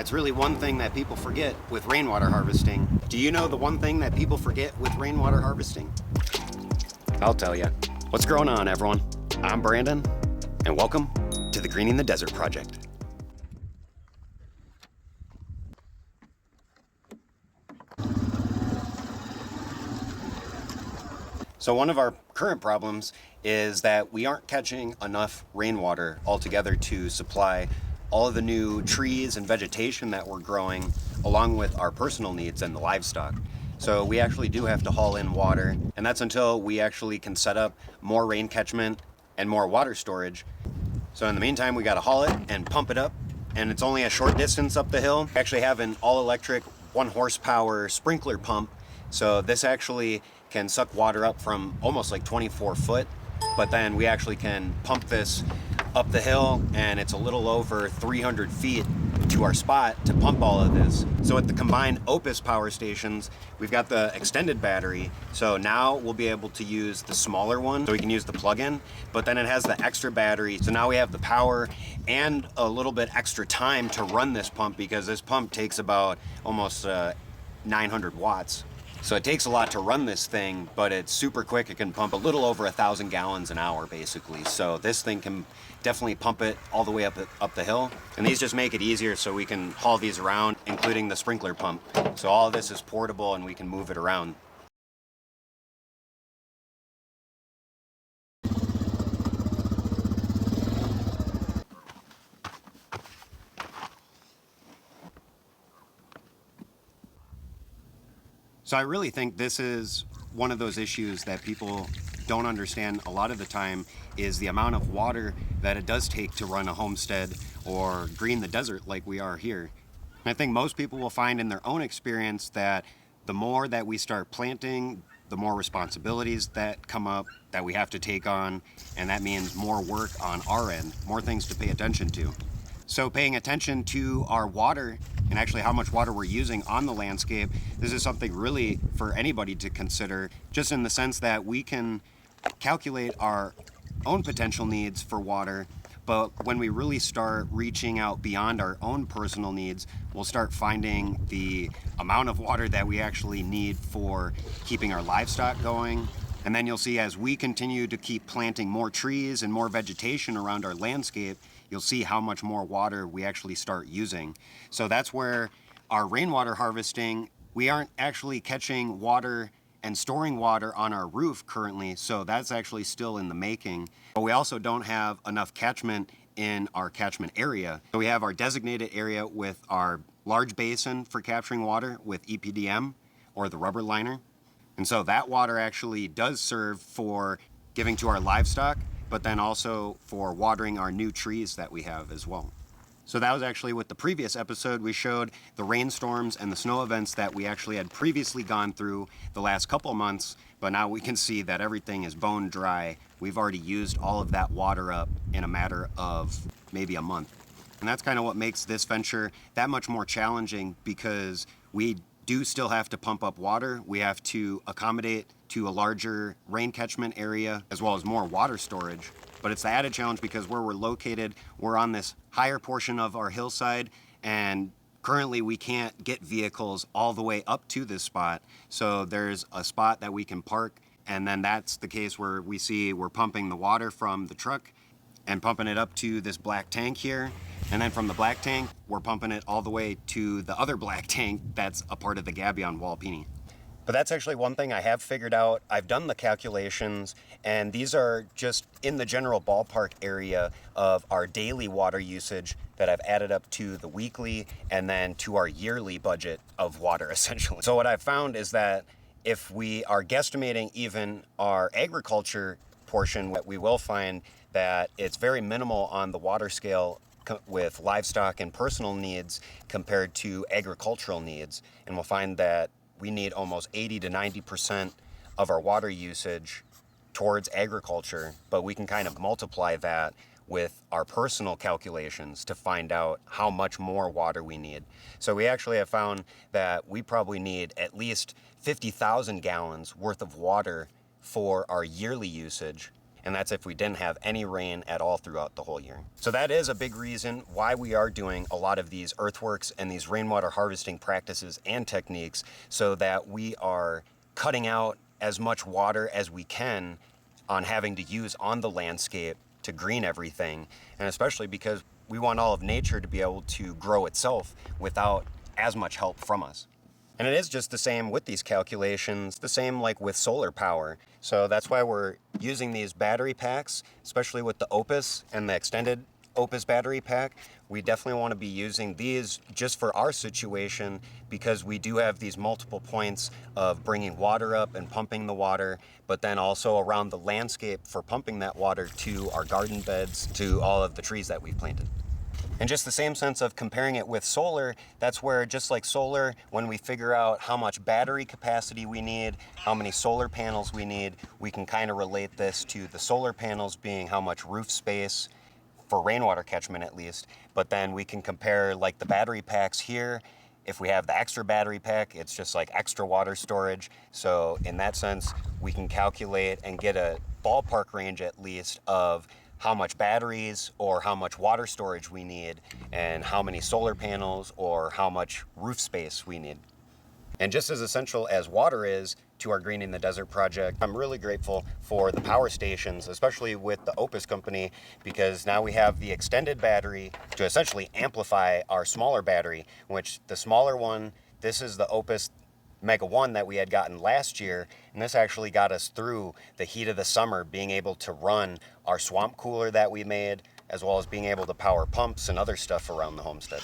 That's really one thing that people forget with rainwater harvesting. Do you know the one thing that people forget with rainwater harvesting? I'll tell you. What's going on, everyone? I'm Brandon, and welcome to the Greening the Desert Project. So one of our current problems is that we aren't catching enough rainwater altogether to supply all of the new trees and vegetation that we're growing, along with our personal needs and the livestock. So we actually do have to haul in water, and that's until we actually can set up more rain catchment and more water storage. So in the meantime, we gotta haul it and pump it up, and it's only a short distance up the hill. We actually have an all-electric 1 horsepower sprinkler pump, so this actually can suck water up from almost like 24 foot, but then we actually can pump this up the hill, and it's a little over 300 feet to our spot to pump all of this. So at the combined Oupes power stations, we've got the extended battery, so now we'll be able to use the smaller one, so we can use the plug-in, but then it has the extra battery, so now we have the power and a little bit extra time to run this pump, because this pump takes about almost 900 watts. So it takes a lot to run this thing, but it's super quick. It can pump a little over 1,000 gallons an hour, basically. So this thing can definitely pump it all the way up the hill. And these just make it easier so we can haul these around, including the sprinkler pump. So all of this is portable and we can move it around. So I really think this is one of those issues that people don't understand a lot of the time, is the amount of water that it does take to run a homestead or green the desert like we are here. And I think most people will find in their own experience that the more that we start planting, the more responsibilities that come up that we have to take on, and that means more work on our end, more things to pay attention to. So paying attention to our water and actually how much water we're using on the landscape, this is something really for anybody to consider, just in the sense that we can calculate our own potential needs for water, but when we really start reaching out beyond our own personal needs, we'll start finding the amount of water that we actually need for keeping our livestock going. And then you'll see, as we continue to keep planting more trees and more vegetation around our landscape, you'll see how much more water we actually start using. So that's where our rainwater harvesting, we aren't actually catching water and storing water on our roof currently, so that's actually still in the making. But we also don't have enough catchment in our catchment area. So we have our designated area with our large basin for capturing water with EPDM, or the rubber liner. And so that water actually does serve for giving to our livestock, but then also for watering our new trees that we have as well. So that was actually with the previous episode. We showed the rainstorms and the snow events that we actually had previously gone through the last couple months, but now we can see that everything is bone dry. We've already used all of that water up in a matter of maybe a month. And that's kind of what makes this venture that much more challenging, because we do still have to pump up water. We have to accommodate to a larger rain catchment area, as well as more water storage. But it's the added challenge because where we're located, we're on this higher portion of our hillside, and currently we can't get vehicles all the way up to this spot. So there's a spot that we can park, and then that's the case where we see we're pumping the water from the truck and pumping it up to this black tank here. And then from the black tank, we're pumping it all the way to the other black tank that's a part of the Gabion Walpini. But that's actually one thing I have figured out. I've done the calculations, and these are just in the general ballpark area of our daily water usage that I've added up to the weekly and then to our yearly budget of water, essentially. So what I've found is that if we are guesstimating even our agriculture portion, we will find that it's very minimal on the water scale with livestock and personal needs compared to agricultural needs. And we'll find that we need almost 80 to 90% of our water usage towards agriculture, but we can kind of multiply that with our personal calculations to find out how much more water we need. So we actually have found that we probably need at least 50,000 gallons worth of water for our yearly usage. and that's if we didn't have any rain at all throughout the whole year. So that is a big reason why we are doing a lot of these earthworks and these rainwater harvesting practices and techniques, so that we are cutting out as much water as we can on having to use on the landscape to green everything, and especially because we want all of nature to be able to grow itself without as much help from us. And it is just the same with these calculations, the same like with solar power. So that's why we're using these battery packs, especially with the Oupes and the extended Oupes battery pack. We definitely want to be using these just for our situation, because we do have these multiple points of bringing water up and pumping the water, but then also around the landscape for pumping that water to our garden beds, to all of the trees that we've planted. And just the same sense of comparing it with solar, that's where, just like solar, when we figure out how much battery capacity we need, how many solar panels we need, we can kind of relate this to the solar panels being how much roof space, for rainwater catchment at least, but then we can compare like the battery packs here. If we have the extra battery pack, it's just like extra water storage. So in that sense, we can calculate and get a ballpark range at least of how much batteries or how much water storage we need, and how many solar panels or how much roof space we need. And just as essential as water is to our Greening the Desert project, I'm really grateful for the power stations, especially with the Oupes company, because now we have the extended battery to essentially amplify our smaller battery, which the smaller one, this is the Oupes Mega 1 that we had gotten last year, and this actually got us through the heat of the summer, being able to run our swamp cooler that we made, as well as being able to power pumps and other stuff around the homestead.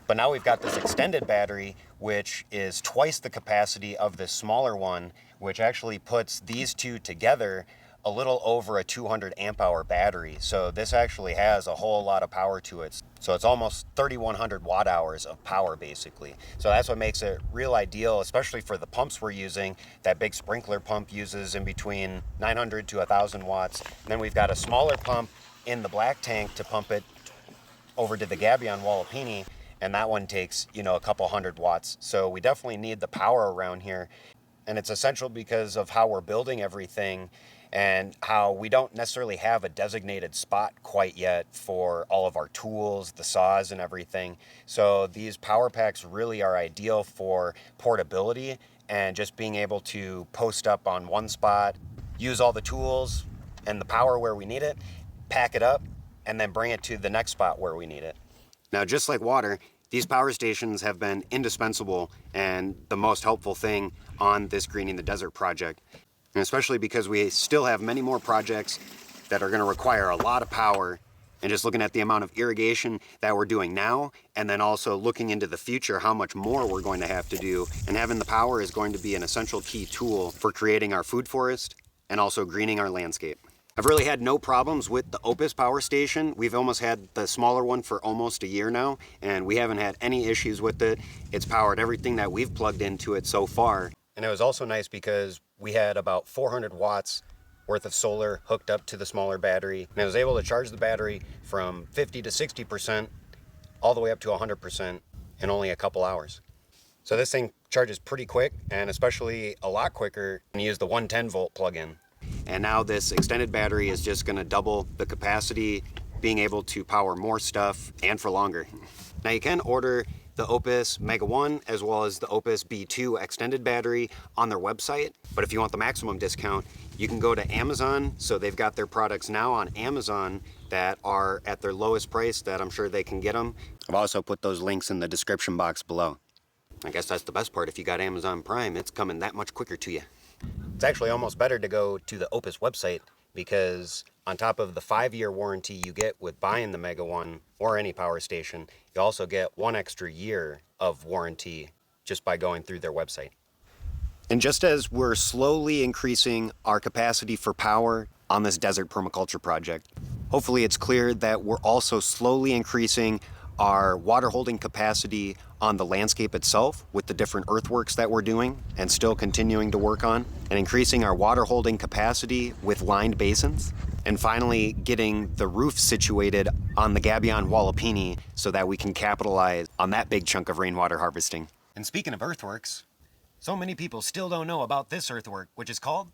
But now we've got this extended battery, which is twice the capacity of this smaller one, which actually puts these two together a little over a 200 amp hour battery. So this actually has a whole lot of power to it. So it's almost 3,100 watt hours of power basically. So that's what makes it real ideal, especially for the pumps we're using. That big sprinkler pump uses in between 900 to 1,000 watts. And then we've got a smaller pump in the black tank to pump it over to the Gabion Wallapini, and that one takes, a couple hundred watts. So we definitely need the power around here. And it's essential because of how we're building everything and how we don't necessarily have a designated spot quite yet for all of our tools, the saws and everything. So these power packs really are ideal for portability and just being able to post up on one spot, use all the tools and the power where we need it, pack it up, and then bring it to the next spot where we need it. Now, just like water, these power stations have been indispensable and the most helpful thing on this Greening the Desert project. And especially because we still have many more projects that are going to require a lot of power, and just looking at the amount of irrigation that we're doing now, and then also looking into the future, how much more we're going to have to do. And having the power is going to be an essential key tool for creating our food forest and also greening our landscape. I've really had no problems with the Oupes power station. We've almost had the smaller one for almost a year now, and we haven't had any issues with it. It's powered everything that we've plugged into it so far. And it was also nice because we had about 400 watts worth of solar hooked up to the smaller battery, and I was able to charge the battery from 50 to 60% all the way up to 100% in only a couple hours. So this thing charges pretty quick, and especially a lot quicker when you use the 110 volt plug-in. And now this extended battery is just going to double the capacity, being able to power more stuff and for longer. Now you can order the Oupes Mega 1 as well as the Oupes B2 extended battery on their website, but if you want the maximum discount, you can go to Amazon. So they've got their products now on Amazon that are at their lowest price that I'm sure they can get them. I've also put those links in the description box below. I guess that's the best part. If you got Amazon Prime, it's coming that much quicker to you. It's actually almost better to go to the Oupes website, because on top of the 5-year warranty you get with buying the Mega 1 or any power station, you also get 1 extra year of warranty just by going through their website. And just as we're slowly increasing our capacity for power on this desert permaculture project, hopefully it's clear that we're also slowly increasing our water holding capacity on the landscape itself with the different earthworks that we're doing and still continuing to work on, and increasing our water holding capacity with lined basins, and finally getting the roof situated on the Gabion Wallapini so that we can capitalize on that big chunk of rainwater harvesting. And speaking of earthworks, so many people still don't know about this earthwork, which is called